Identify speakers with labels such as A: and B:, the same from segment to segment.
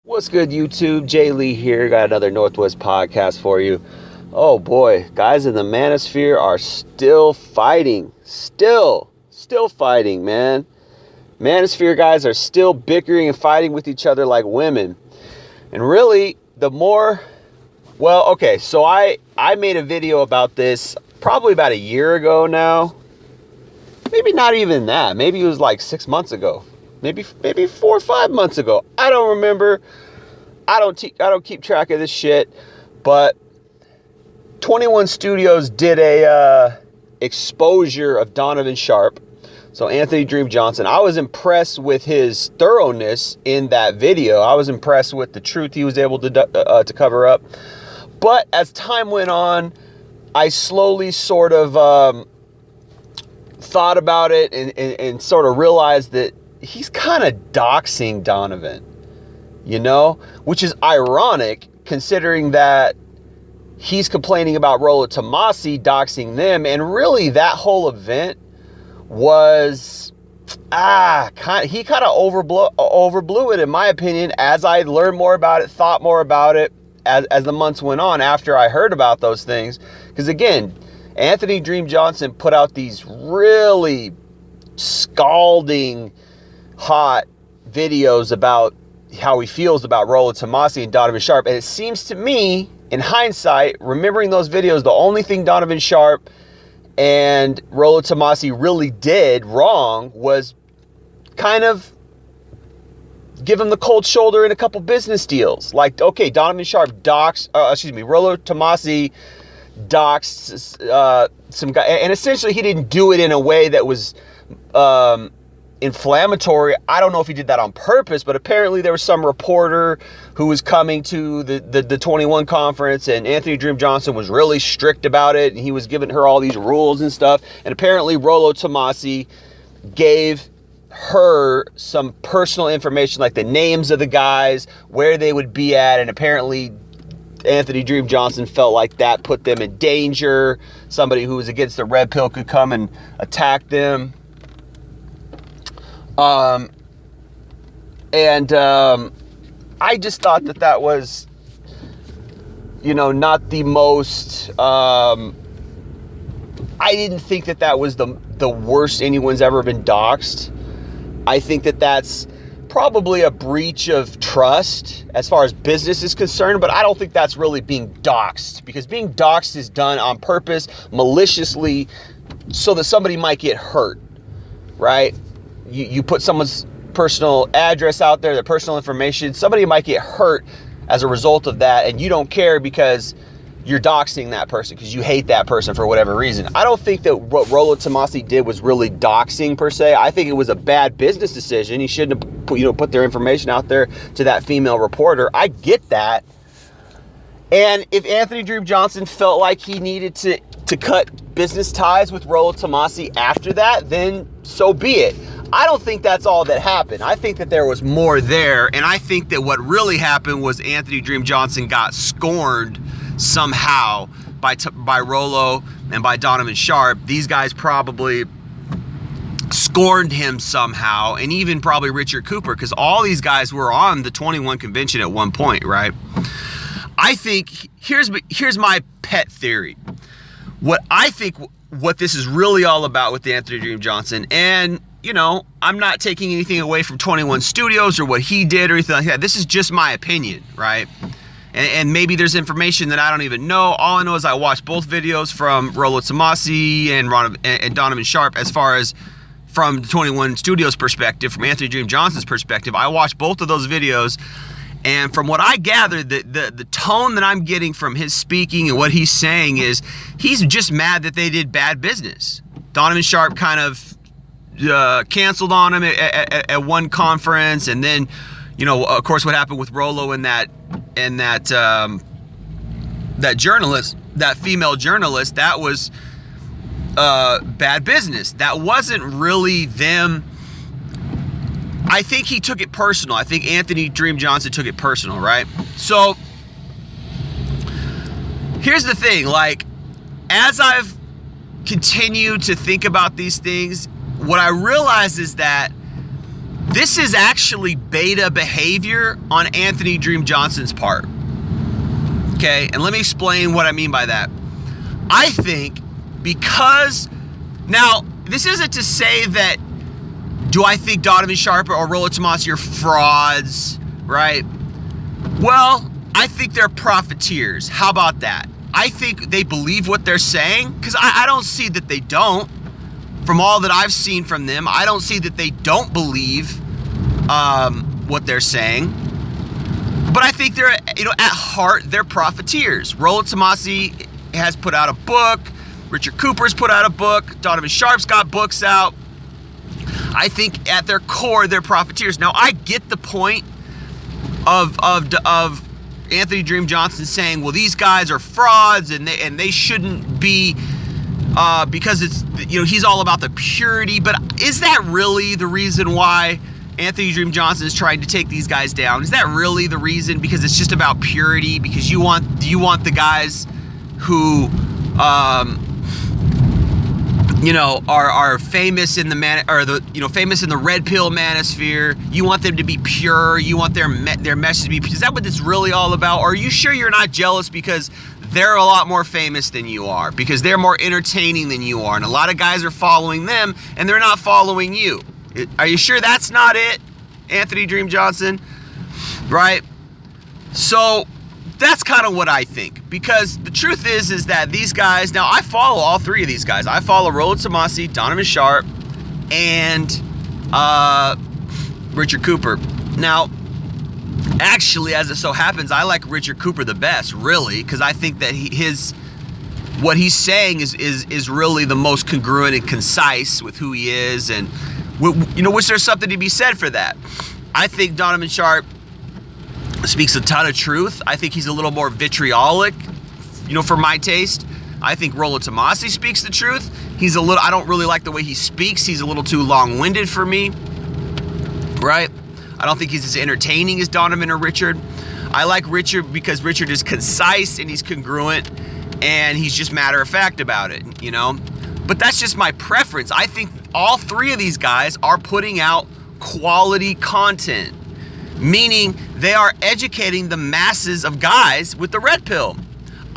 A: What's good, YouTube? Jay Lee here. Got another Northwest podcast for you. Oh boy, guys in the manosphere are still fighting. Still fighting, man. Manosphere guys are still bickering and fighting with each other like women. And really, so I made a video about this probably about a year ago now. Maybe not even that. Maybe it was like 6 months ago. Maybe 4 or 5 months ago. I don't remember. I don't keep track of this shit. But 21 Studios did a exposure of Donovan Sharp. So Anthony Dream Johnson. I was impressed with his thoroughness in that video. I was impressed with the truth he was able to cover up. But as time went on, I slowly sort of thought about it and sort of realized that he's kind of doxing Donovan, which is ironic considering that he's complaining about Rollo Tomassi doxing them. And really that whole event was, he kind of overblew it in my opinion as I learned more about it, thought more about it as the months went on after I heard about those things. Because again, Anthony Dream Johnson put out these really scalding hot videos about how he feels about Rollo Tomassi and Donovan Sharp. And it seems to me, in hindsight, remembering those videos, the only thing Donovan Sharp and Rollo Tomassi really did wrong was kind of give him the cold shoulder in a couple business deals. Like, okay, Donovan Sharp Rollo Tomassi doxed some guy, and essentially he didn't do it in a way that was inflammatory. I don't know if he did that on purpose, but apparently there was some reporter who was coming to the 21 conference, and Anthony Dream Johnson was really strict about it, and he was giving her all these rules and stuff. And apparently Rollo Tomassi gave her some personal information, like the names of the guys, where they would be at, and apparently Anthony Dream Johnson felt like that put them in danger. Somebody who was against the red pill could come and attack them. I just thought that was, not the most, I didn't think that was the worst anyone's ever been doxed. I think that's probably a breach of trust as far as business is concerned, but I don't think that's really being doxed, because being doxed is done on purpose, maliciously, so that somebody might get hurt, right? You put someone's personal address out there, their personal information, somebody might get hurt as a result of that, and you don't care because you're doxing that person because you hate that person for whatever reason. I don't think that what Rollo Tomassi did was really doxing per se. I think it was a bad business decision. He shouldn't have put their information out there to that female reporter. I get that. And if Anthony Dream Johnson felt like he needed to cut business ties with Rollo Tomassi after that, then so be it. I don't think that's all that happened. I think that there was more there, and I think that what really happened was Anthony Dream Johnson got scorned somehow by Rollo and by Donovan Sharp. These guys probably scorned him somehow, and even probably Richard Cooper, because all these guys were on the 21 convention at one point, right? I think, here's my pet theory. What this is really all about with Anthony Dream Johnson, and I'm not taking anything away from 21 Studios or what he did or anything like that. This is just my opinion, right? And maybe there's information that I don't even know. All I know is I watched both videos from Rollo Tomassi and Donovan Sharp. As far as from the 21 Studios perspective, from Anthony Dream Johnson's perspective, I watched both of those videos. And from what I gathered, the tone that I'm getting from his speaking and what he's saying is he's just mad that they did bad business. Donovan Sharp kind of canceled on him at one conference, and then, of course, what happened with Rollo and that journalist, that female journalist, that was bad business. That wasn't really them. I think he took it personal. I think Anthony Dream Johnson took it personal, right? So here's the thing, like, as I've continued to think about these things, what I realize is that This is actually beta behavior on Anthony Dream Johnson's part. Okay, and let me explain what I mean by that. I think because, now, this isn't to say that, do I think Donovan Sharp or Rollo Tomassi are frauds, right? Well, I think they're profiteers. How about that? I think they believe what they're saying, because I don't see that they don't. From all that I've seen from them, I don't see that they don't believe what they're saying. But I think they're, at heart, they're profiteers. Rollo Tomassi has put out a book. Richard Cooper's put out a book. Donovan Sharp's got books out. I think at their core, they're profiteers. Now, I get the point of Anthony Dream Johnson saying, well, these guys are frauds and they shouldn't be, because it's, he's all about the purity. But is that really the reason why Anthony Dream Johnson is trying to take these guys down? Is that really the reason? Because it's just about purity? Because you want the guys who, are famous in the famous in the red pill manosphere. You want them to be pure. You want their message to be. Is that what it's really all about? Or are you sure you're not jealous because they're a lot more famous than you are? Because they're more entertaining than you are, and a lot of guys are following them, and they're not following you. Are you sure that's not it, Anthony Dream Johnson? Right? So that's kind of what I think, because the truth is that these guys, now I follow all three of these guys. I follow Rollo Tomassi, Donovan Sharp, and Richard Cooper. Now, actually, as it so happens, I like Richard Cooper the best, really, because I think that what he's saying is really the most congruent and concise with who he is, and which there's something to be said for that. I think Donovan Sharp speaks a ton of truth. I think he's a little more vitriolic, for my taste. I think Rollo Tomassi speaks the truth. I don't really like the way he speaks. He's a little too long-winded for me, right? I don't think he's as entertaining as Donovan or Richard. I like Richard because Richard is concise and he's congruent and he's just matter-of-fact about it, But that's just my preference. I think all three of these guys are putting out quality content, meaning they are educating the masses of guys with the red pill.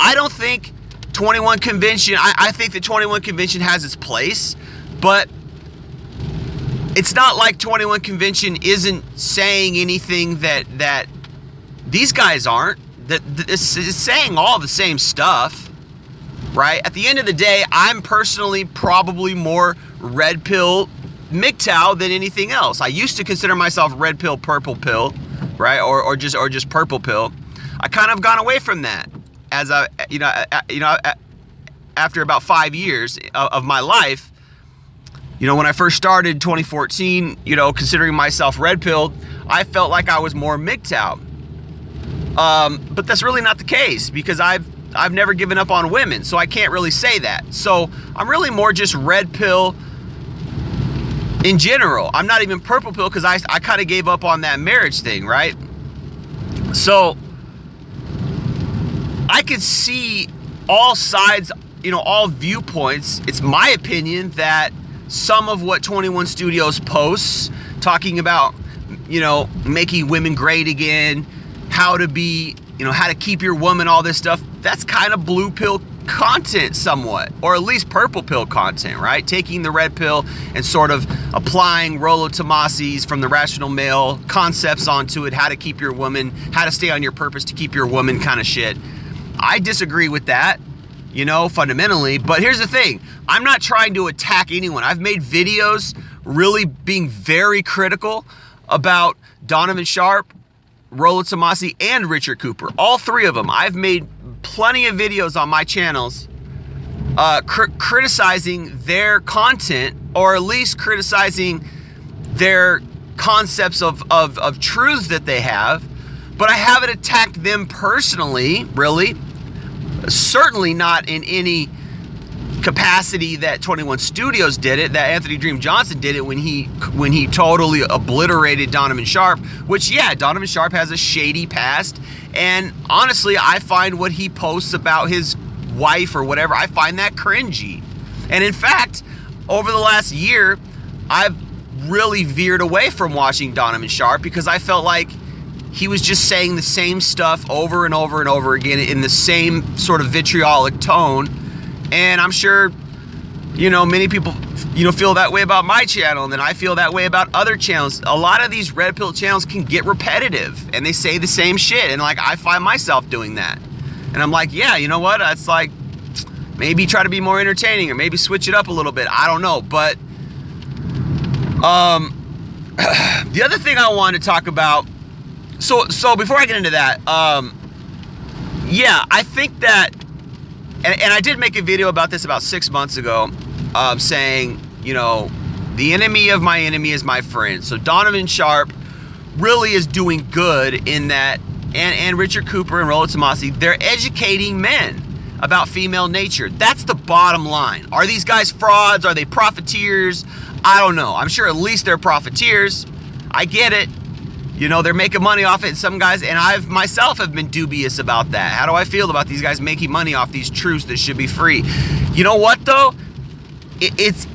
A: I don't think 21 Convention, I think that 21 Convention has its place, but it's not like 21 Convention isn't saying anything that these guys aren't. That it's saying all the same stuff, right? At the end of the day, I'm personally probably more red pill MGTOW than anything else. I used to consider myself red pill, purple pill, right? Or just purple pill. I kind of gone away from that as after about 5 years of my life. When I first started 2014, considering myself red pilled, I felt like I was more MGTOW. But that's really not the case, because I've never given up on women, so I can't really say that. So I'm really more just red pill in general. I'm not even purple pill, because I kind of gave up on that marriage thing, right? So I could see all sides, all viewpoints. It's my opinion that some of what 21 Studios posts, talking about, making women great again, how to be, how to keep your woman, all this stuff, that's kind of blue pill content somewhat, or at least purple pill content, right? Taking the red pill and sort of applying Rollo Tomassi's from the Rational Male concepts onto it, how to keep your woman, how to stay on your purpose to keep your woman kind of shit. I disagree with that, fundamentally. But here's the thing. I'm not trying to attack anyone. I've made videos really being very critical about Donovan Sharp, Rollo Tomassi, and Richard Cooper. All three of them. I've made plenty of videos on my channels criticizing their content, or at least criticizing their concepts of truths that they have. But I haven't attacked them personally, really. Certainly not in any capacity that 21 Studios did it, that Anthony Dream Johnson did it when he totally obliterated Donovan Sharp, which, yeah, Donovan Sharp has a shady past, and honestly, I find what he posts about his wife or whatever, I find that cringy. And in fact, over the last year, I've really veered away from watching Donovan Sharp because I felt like he was just saying the same stuff over and over and over again in the same sort of vitriolic tone. And I'm sure, many people, feel that way about my channel, and then I feel that way about other channels. A lot of these red pill channels can get repetitive, and they say the same shit, and like I find myself doing that. And I'm like, yeah, you know what? It's like, maybe try to be more entertaining, or maybe switch it up a little bit. I don't know, but the other thing I wanted to talk about. So before I get into that, I think that, and I did make a video about this about 6 months ago, saying, the enemy of my enemy is my friend. So Donovan Sharp really is doing good in that, and Richard Cooper and Rollo Tomassi, they're educating men about female nature. That's the bottom line. Are these guys frauds? Are they profiteers? I don't know. I'm sure at least they're profiteers. I get it. They're making money off it. And some guys, and I've myself have been dubious about that. How do I feel about these guys making money off these truths that should be free? You know what though? It's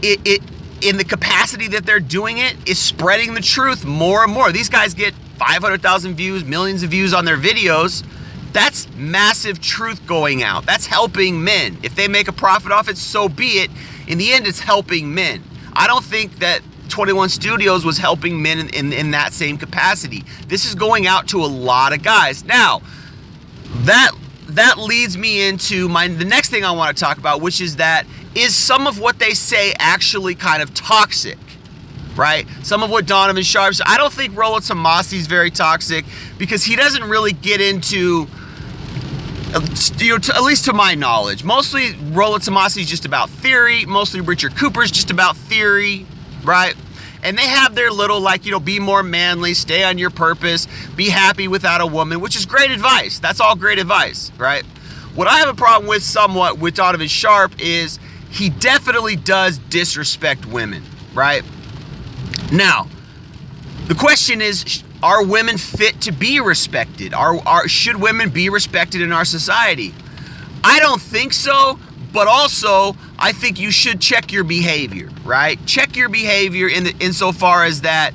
A: in the capacity that they're doing it is spreading the truth more and more. These guys get 500,000 views, millions of views on their videos. That's massive truth going out. That's helping men. If they make a profit off it, so be it. In the end, it's helping men. I don't think that 21 Studios was helping men in that same capacity. This is going out to a lot of guys. Now, that leads me into the next thing I want to talk about, which is some of what they say actually kind of toxic, right? Some of what Donovan Sharp said. I don't think Rollo Tomassi is very toxic because he doesn't really get into, at least to my knowledge. Mostly Rollo Tomassi is just about theory. Mostly Richard Cooper is just about theory, right? And they have their little, be more manly, stay on your purpose, be happy without a woman, which is great advice. That's all great advice, right? What I have a problem with somewhat with Donovan Sharp is he definitely does disrespect women, right? Now, the question is, are women fit to be respected? Should women be respected in our society? I don't think so, but also I think you should check your behavior, right? Check your behavior insofar as that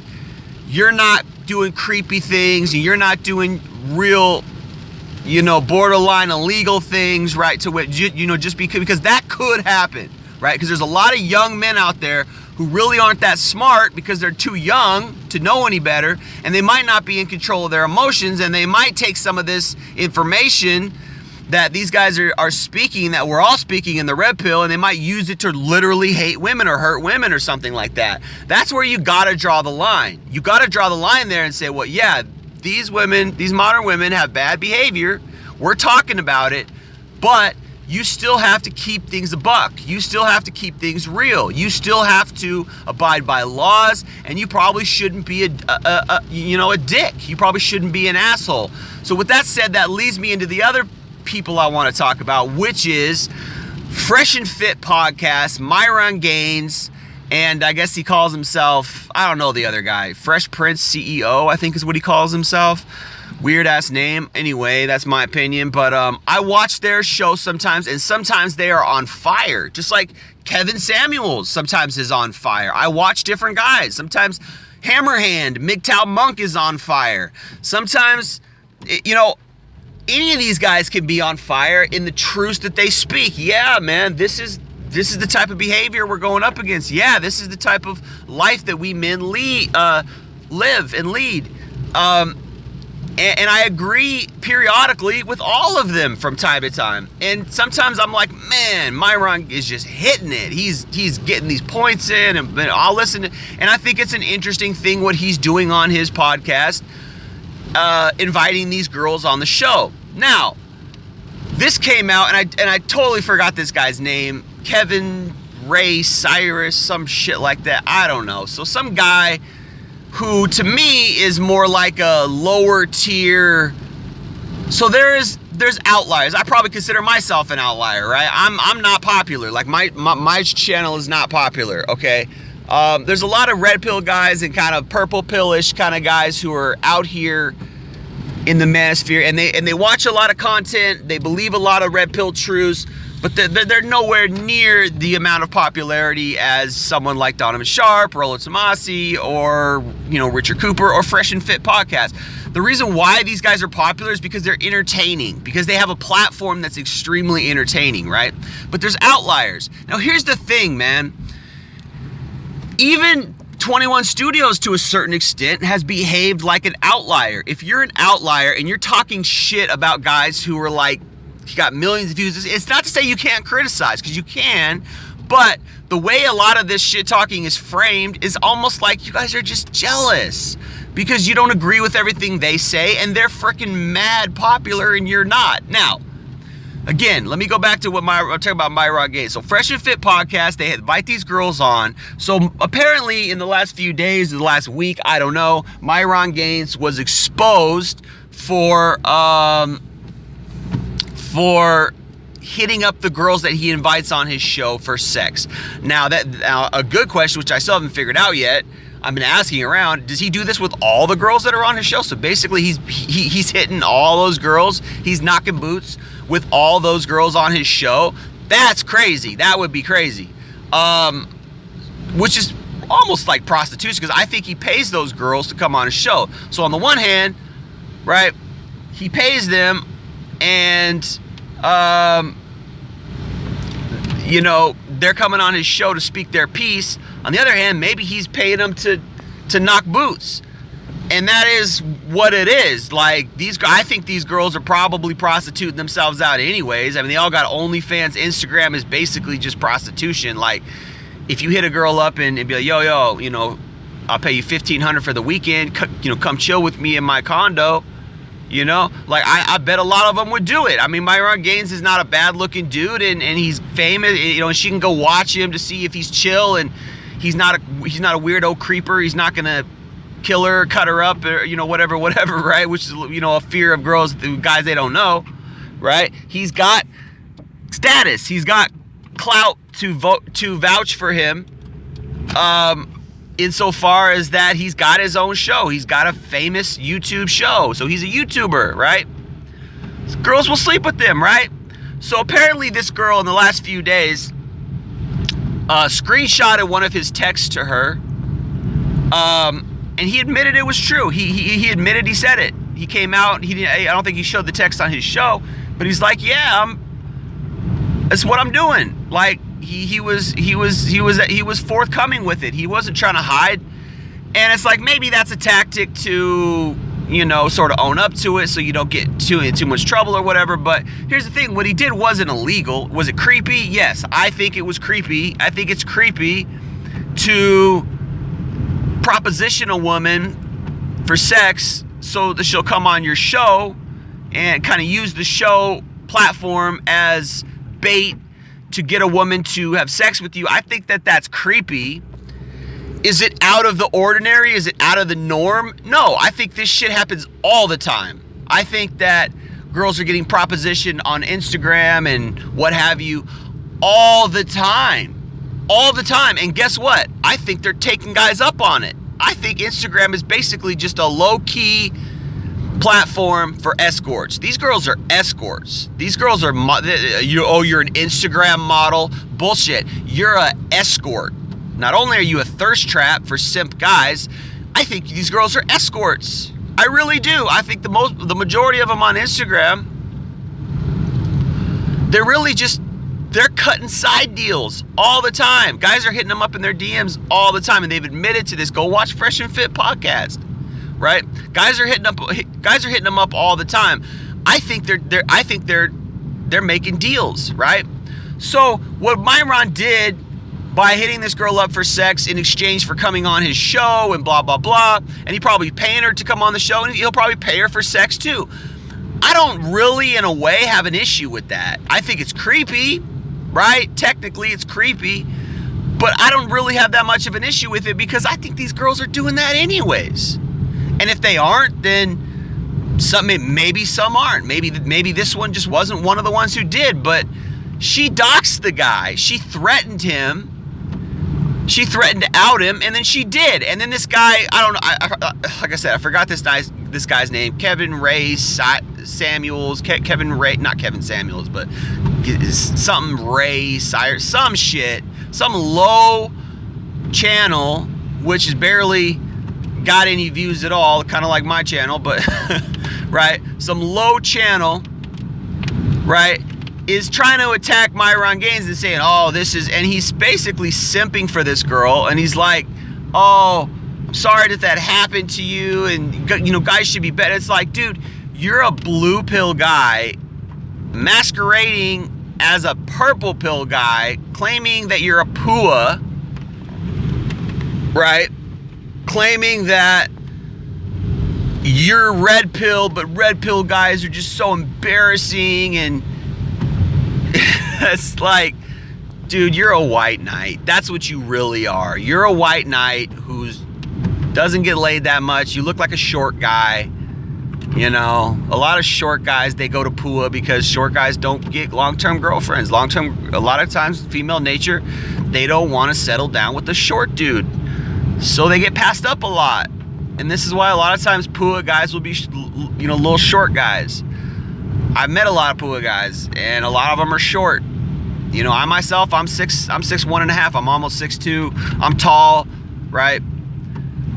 A: you're not doing creepy things and you're not doing real, borderline illegal things, right? Just because that could happen, right? Because there's a lot of young men out there who really aren't that smart because they're too young to know any better, and they might not be in control of their emotions, and they might take some of this information that these guys are speaking, that we're all speaking in the red pill, and they might use it to literally hate women or hurt women or something like that. That's where you gotta draw the line. You gotta draw the line there and say, well, yeah, these modern women have bad behavior. We're talking about it, but you still have to keep things a buck. You still have to keep things real. You still have to abide by laws, and you probably shouldn't be a dick. You probably shouldn't be an asshole. So with that said, that leads me into the other people I want to talk about, which is Fresh and Fit podcast, Myron Gains, and I guess he calls himself, I don't know the other guy, Fresh Prince CEO, I think is what he calls himself. Weird ass name. Anyway, that's my opinion. But I watch their show sometimes, and sometimes they are on fire. Just like Kevin Samuels sometimes is on fire. I watch different guys. Sometimes Hammerhand, MGTOW Monk is on fire. Sometimes, any of these guys can be on fire in the truths that they speak. Yeah, man, this is the type of behavior we're going up against. Yeah, this is the type of life that we men live and lead. And I agree periodically with all of them from time to time. And sometimes I'm like, man, Myron is just hitting it. He's getting these points in, and I'll listen to, and I think it's an interesting thing what he's doing on his podcast, inviting these girls on the show. Now, this came out, and I totally forgot this guy's name, Kevin Ray Cyrus, some shit like that. I don't know. So some guy who to me is more like a lower tier. So there's outliers. I probably consider myself an outlier, right? I'm not popular. Like my channel is not popular, okay? There's a lot of red pill guys and kind of purple pillish kind of guys who are out here in the manosphere, and they watch a lot of content. They believe a lot of red pill truths, But they're nowhere near the amount of popularity as someone like Donovan Sharp, Rollo Tomasi, or Richard Cooper, or Fresh and Fit podcast. The reason why these guys are popular is because they're entertaining, because they have a platform that's extremely entertaining, right? But there's outliers. Now here's the thing, man. Even 21 Studios, to a certain extent, has behaved like an outlier. If you're an outlier and you're talking shit about guys who are like, got millions of views, it's not to say you can't criticize, because you can, but the way a lot of this shit talking is framed is almost like you guys are just jealous because you don't agree with everything they say and they're freaking mad popular and you're not. Now, again, let me go back to what I'm talking about Myron Gains. So Fresh and Fit podcast, they invite these girls on. So apparently in the last few days, the last week, I don't know, Myron Gains was exposed for hitting up the girls that he invites on his show for sex. Now a good question, which I still haven't figured out yet, I've been asking around, does he do this with all the girls that are on his show? So basically he's hitting all those girls, he's knocking boots with all those girls on his show. That's crazy. That would be crazy. Which is almost like prostitution, because I think he pays those girls to come on his show. So on the one hand, right, he pays them and they're coming on his show to speak their piece. On the other hand, maybe he's paying them to knock boots. And that is what it is. Like, I think these girls are probably prostituting themselves out anyways. I mean, they all got OnlyFans. Instagram is basically just prostitution. Like, if you hit a girl up and be like, yo, I'll pay you $1,500 for the weekend, come chill with me in my condo. Like, I bet a lot of them would do it. I mean, Myron Gains is not a bad looking dude, and he's famous, and she can go watch him to see if he's chill, and he's not a weirdo creeper. He's not gonna kill her, cut her up, or whatever, right? Which is a fear of girls, guys they don't know, right? He's got status, he's got clout to vouch for him. Insofar as that he's got his own show. He's got a famous YouTube show. So he's a YouTuber, right? Girls will sleep with him, right? So apparently this girl in the last few days screenshotted one of his texts to her. And he admitted it was true. He admitted he said it. He came out. I don't think he showed the text on his show, but he's like, yeah, that's what I'm doing. Like, he was forthcoming with it. He wasn't trying to hide. And it's like, maybe that's a tactic to, sort of own up to it so you don't get too much trouble or whatever. But here's the thing, what he did wasn't illegal. Was it creepy? Yes, I think it was creepy. I think it's creepy to proposition a woman for sex so that she'll come on your show and kind of use the show platform as bait to get a woman to have sex with you. I think that's creepy. Is it out of the ordinary? Is it out of the norm? No, I think this shit happens all the time. I think that girls are getting propositioned on Instagram and what have you all the time. All the time. And guess what? I think they're taking guys up on it. I think Instagram is basically just a low-key platform for escorts. These girls are escorts. These girls are you're an Instagram model. Bullshit. You're a escort. Not only are you a thirst trap for simp guys, I think these girls are escorts. I really do. I think the majority of them on Instagram, they're cutting side deals all the time. Guys are hitting them up in their DMs all the time, and they've admitted to this. Go watch Fresh and Fit podcast. Right? Guys are hitting them up all the time. I think they're making deals, right? So what Myron did by hitting this girl up for sex in exchange for coming on his show and blah blah blah, and he probably paying her to come on the show, and he'll probably pay her for sex too. I don't really, in a way, have an issue with that. I think it's creepy, right? Technically, it's creepy, but I don't really have that much of an issue with it because I think these girls are doing that anyways. And if they aren't, then maybe some aren't. Maybe this one just wasn't one of the ones who did. But she doxed the guy. She threatened him. She threatened to out him, and then she did. And then this guy, I don't know. Like I said, I forgot this this guy's name, Kevin Ray Samuels, Kevin Ray, not Kevin Samuels, but something Ray Cyrus, some shit, some low channel, which has barely got any views at all, kind of like my channel, but right, some low channel, right, is trying to attack Myron Gains and saying, oh, this is, and he's basically simping for this girl, and he's like, oh, I'm sorry that happened to you, and, you know, guys should be better. It's like, dude, you're a blue pill guy masquerading as a purple pill guy, claiming that you're a PUA, right? Claiming that you're red pill, but red pill guys are just so embarrassing, and it's like, dude, you're a white knight. That's what you really are. You're a white knight who doesn't get laid that much. You look like a short guy. You know, a lot of short guys, they go to PUA because short guys don't get long-term girlfriends. A lot of times, female nature, they don't want to settle down with the short dude. So they get passed up a lot. And this is why a lot of times PUA guys will be, you know, little short guys. I've met a lot of PUA guys, and a lot of them are short. You know, I myself, I'm 6'1.5". I'm almost 6'2". I'm tall, right?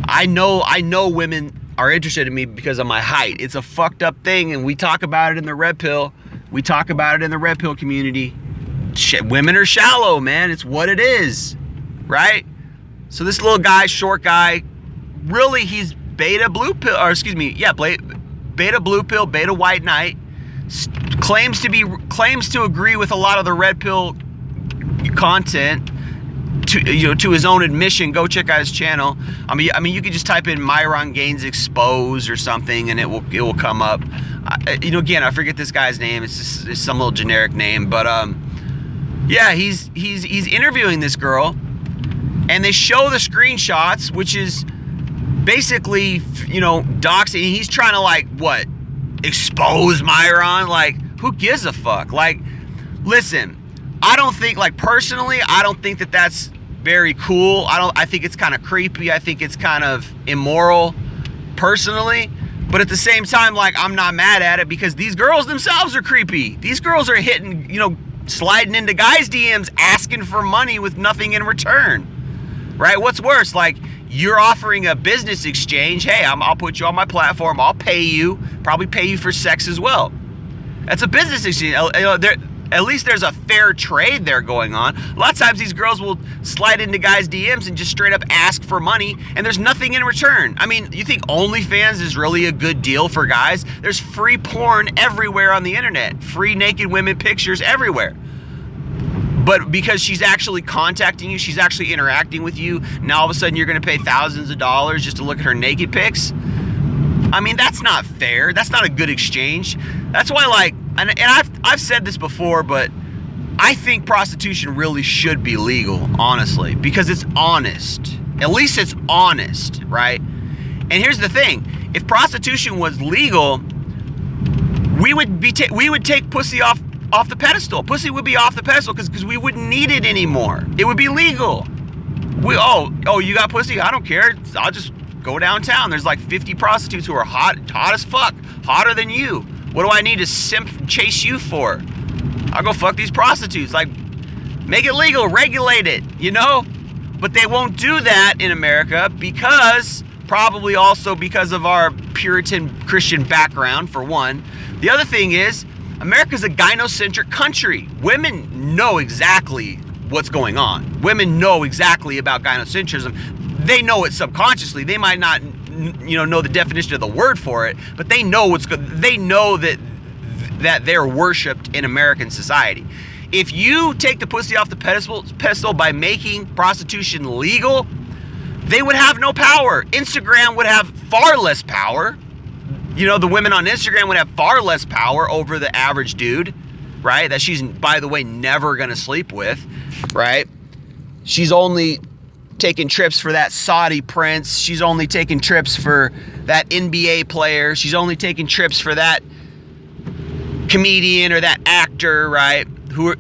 A: I know women are interested in me because of my height. It's a fucked up thing, and we talk about it in the red pill. We talk about it in the red pill community. Women are shallow, man. It's what it is, right? So this little guy, short guy, really he's beta blue pill, or excuse me, yeah, beta blue pill, beta white knight, claims to agree with a lot of the red pill content. To his own admission, go check out his channel. I mean, you could just type in Myron Gains expose or something, and it will come up. You know, again, I forget this guy's name. It's some little generic name, but yeah, he's interviewing this girl, and they show the screenshots, which is basically, you know, doxing. He's trying to, like, what, expose Myron? Like, who gives a fuck? Like, listen, I don't think, like, personally, I don't think that that's very cool. I think it's kind of creepy. I think it's kind of immoral, personally. But at the same time, like, I'm not mad at it because these girls themselves are creepy. These girls are hitting, you know, sliding into guys' DMs, asking for money with nothing in return. Right? What's worse? Like, you're offering a business exchange. Hey, I'll put you on my platform. I'll pay you. Probably pay you for sex as well. That's a business exchange. At least there's a fair trade there going on. A lot of times these girls will slide into guys' DMs and just straight up ask for money, and there's nothing in return. I mean, you think OnlyFans is really a good deal for guys? There's free porn everywhere on the internet. Free naked women pictures everywhere. But because she's actually contacting you, she's actually interacting with you, now all of a sudden you're going to pay thousands of dollars just to look at her naked pics? I mean, that's not fair. That's not a good exchange. That's why, like, and I've said this before, but I think prostitution really should be legal, honestly, because it's honest. At least it's honest, right? And here's the thing: if prostitution was legal, we would take pussy off the pedestal. Pussy would be off the pedestal because we wouldn't need it anymore. It would be legal. Oh, you got pussy? I don't care. I'll just go downtown. There's like 50 prostitutes who are hot as fuck, hotter than you. What do I need to chase you for? I'll go fuck these prostitutes. Like, make it legal, regulate it, you know? But they won't do that in America because, probably also because of our Puritan Christian background, for one. The other thing is, America's a gynocentric country. Women know exactly what's going on. Women know exactly about gynocentrism. They know it subconsciously. They might not, you know the definition of the word for it, but they know what's good. They know that they're worshipped in American society. If you take the pussy off the pedestal by making prostitution legal, they would have no power. Instagram would have far less power. You know, the women on Instagram would have far less power over the average dude, right? That she's, by the way, never going to sleep with, right? She's only taking trips for that Saudi prince. She's only taking trips for that NBA player. She's only taking trips for that comedian or that actor, right?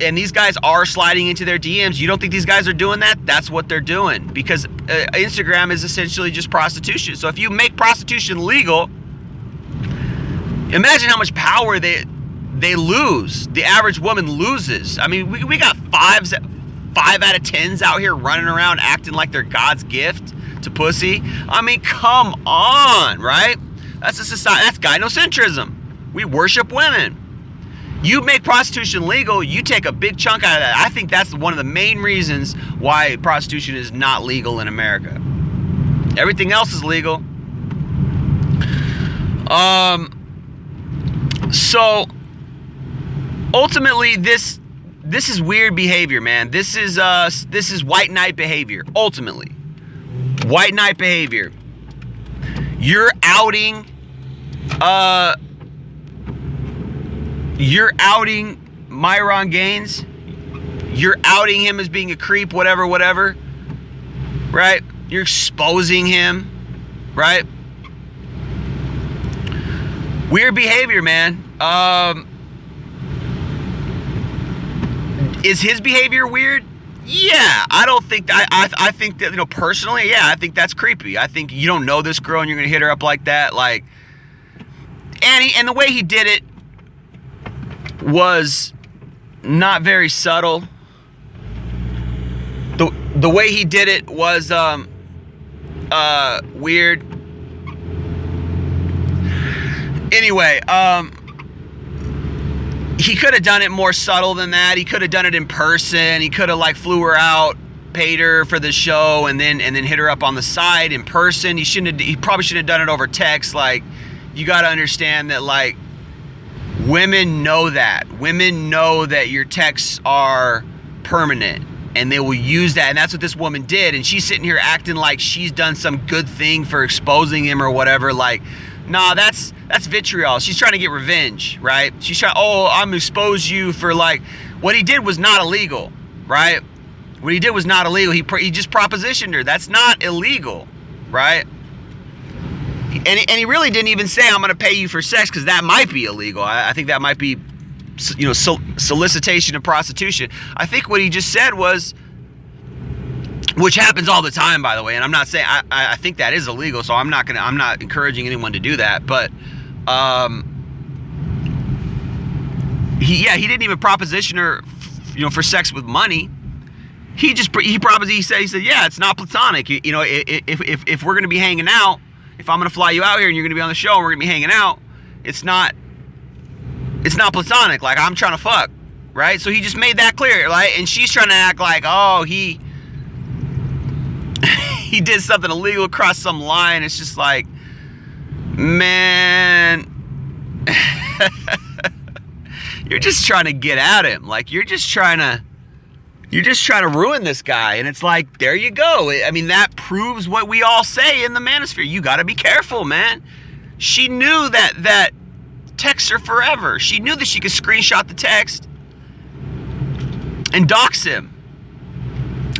A: And these guys are sliding into their DMs. You don't think these guys are doing that? That's what they're doing, because Instagram is essentially just prostitution. So if you make prostitution legal, Imagine how much power they lose. The average woman loses. I mean, we got 5 out of 10s out here running around acting like they're God's gift to pussy. I mean, come on, right? That's a society. That's gynocentrism. We worship women. You make prostitution legal, you take a big chunk out of that. I think that's one of the main reasons why prostitution is not legal in America. Everything else is legal. So ultimately, this is weird behavior, man. This is white knight behavior. Ultimately, white knight behavior. You're outing Myron Gains. You're outing him as being a creep, whatever, right? You're exposing him, right? Weird behavior, man. Is his behavior weird? Yeah, I don't think that. I think that, personally, yeah, I think that's creepy. I think you don't know this girl and you're gonna hit her up like that, like. And the way he did it was not very subtle. The way he did it was weird. Anyway, he could have done it more subtle than that. He could have done it in person. He could have flew her out, paid her for the show, and then hit her up on the side in person. He probably shouldn't have done it over text. You got to understand that women know that. Women know that your texts are permanent, and they will use that. And that's what this woman did. And she's sitting here acting like she's done some good thing for exposing him or whatever. Nah, that's vitriol. She's trying to get revenge, right? She's trying, I'm gonna expose you for what he did was not illegal, right? What he did was not illegal. He just propositioned her. That's not illegal, right? And he really didn't even say, I'm gonna pay you for sex, because that might be illegal. I think that might be, solicitation of prostitution. I think what he just said was, which happens all the time, by the way, and I'm not saying, I think that is illegal, so I'm not encouraging anyone to do that, but he didn't even proposition her, for sex with money. He said, yeah, it's not platonic. If we're gonna be hanging out, if I'm gonna fly you out here and you're gonna be on the show and we're gonna be hanging out, it's not platonic. I'm trying to fuck, right? So he just made that clear, right? And she's trying to act like, he did something illegal, crossed some line. It's just man, you're just trying to get at him. You're just trying to ruin this guy. And it's there you go. I mean, that proves what we all say in the manosphere. You got to be careful, man. She knew that texts are forever. She knew that she could screenshot the text and dox him.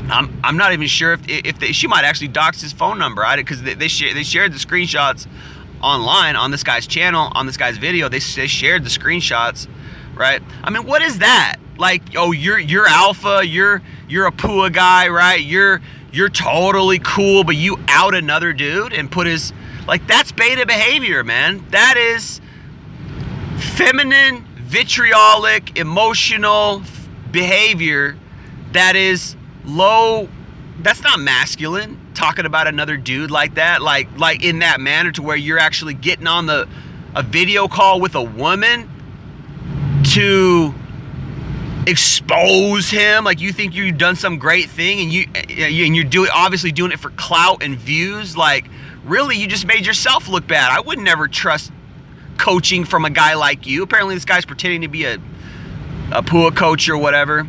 A: I'm not even sure if she might actually dox his phone number, because they shared the screenshots online on this guy's channel, on this guy's video. They shared the screenshots, right? I mean, what is that? You're alpha, you're a PUA guy, right? You're totally cool, but you out another dude and put his that's beta behavior, man. That is feminine, vitriolic, emotional behavior that is low. That's not masculine, talking about another dude like that, in that manner, to where you're actually getting on a video call with a woman to expose him. You think you've done some great thing, and you're obviously doing it for clout and views. Really, you just made yourself look bad. I would never trust coaching from a guy like you. Apparently this guy's pretending to be a PUA coach or whatever,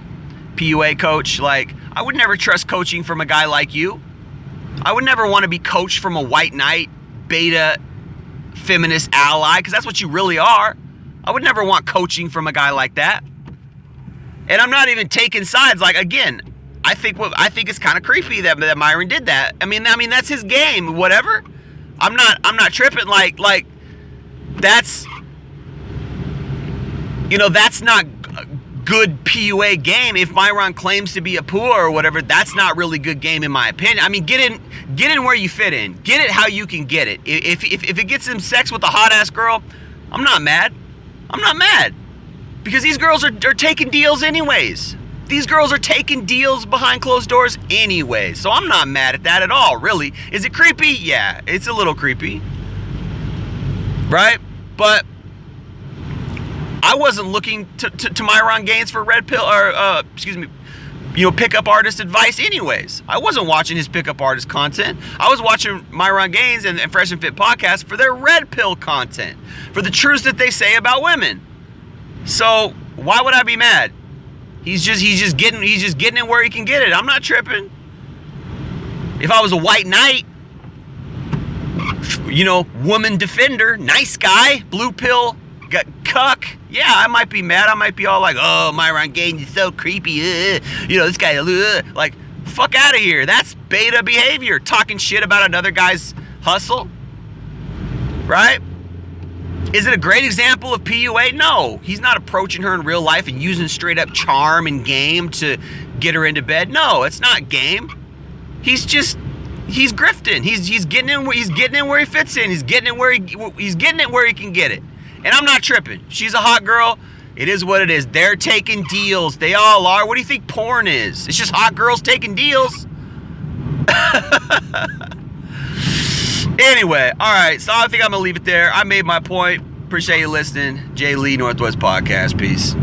A: PUA coach. I would never trust coaching from a guy like you. I would never want to be coached from a white knight, beta, feminist ally, because that's what you really are. I would never want coaching from a guy like that. And I'm not even taking sides. Again, I think it's kind of creepy that Myron did that. I mean that's his game, whatever. I'm not tripping. That's that's not good PUA game. If Myron claims to be a PUA or whatever, that's not really good game in my opinion. I mean, get in where you fit in. Get it how you can get it. If it gets him sex with a hot ass girl, I'm not mad. I'm not mad. Because these girls are taking deals anyways. These girls are taking deals behind closed doors anyway. So I'm not mad at that at all, really. Is it creepy? Yeah, it's a little creepy. Right? But I wasn't looking to Myron Gains for red pill, or, pickup artist advice anyways. I wasn't watching his pickup artist content. I was watching Myron Gains and Fresh and Fit podcast for their red pill content, for the truths that they say about women. So why would I be mad? He's just getting it where he can get it. I'm not tripping. If I was a white knight, woman defender, nice guy, blue pill, cuck, yeah, I might be mad. I might be all like, oh, Myron Gaines is so creepy. This guy, like, fuck out of here. That's beta behavior. Talking shit about another guy's hustle. Right? Is it a great example of PUA? No. He's not approaching her in real life and using straight up charm and game to get her into bed. No, it's not game. He's grifting. He's getting in where he fits in. He's getting it where he can get it. And I'm not tripping. She's a hot girl. It is what it is. They're taking deals. They all are. What do you think porn is? It's just hot girls taking deals. Anyway, all right. So I think I'm going to leave it there. I made my point. Appreciate you listening. Jay Lee, Northwest Podcast. Peace.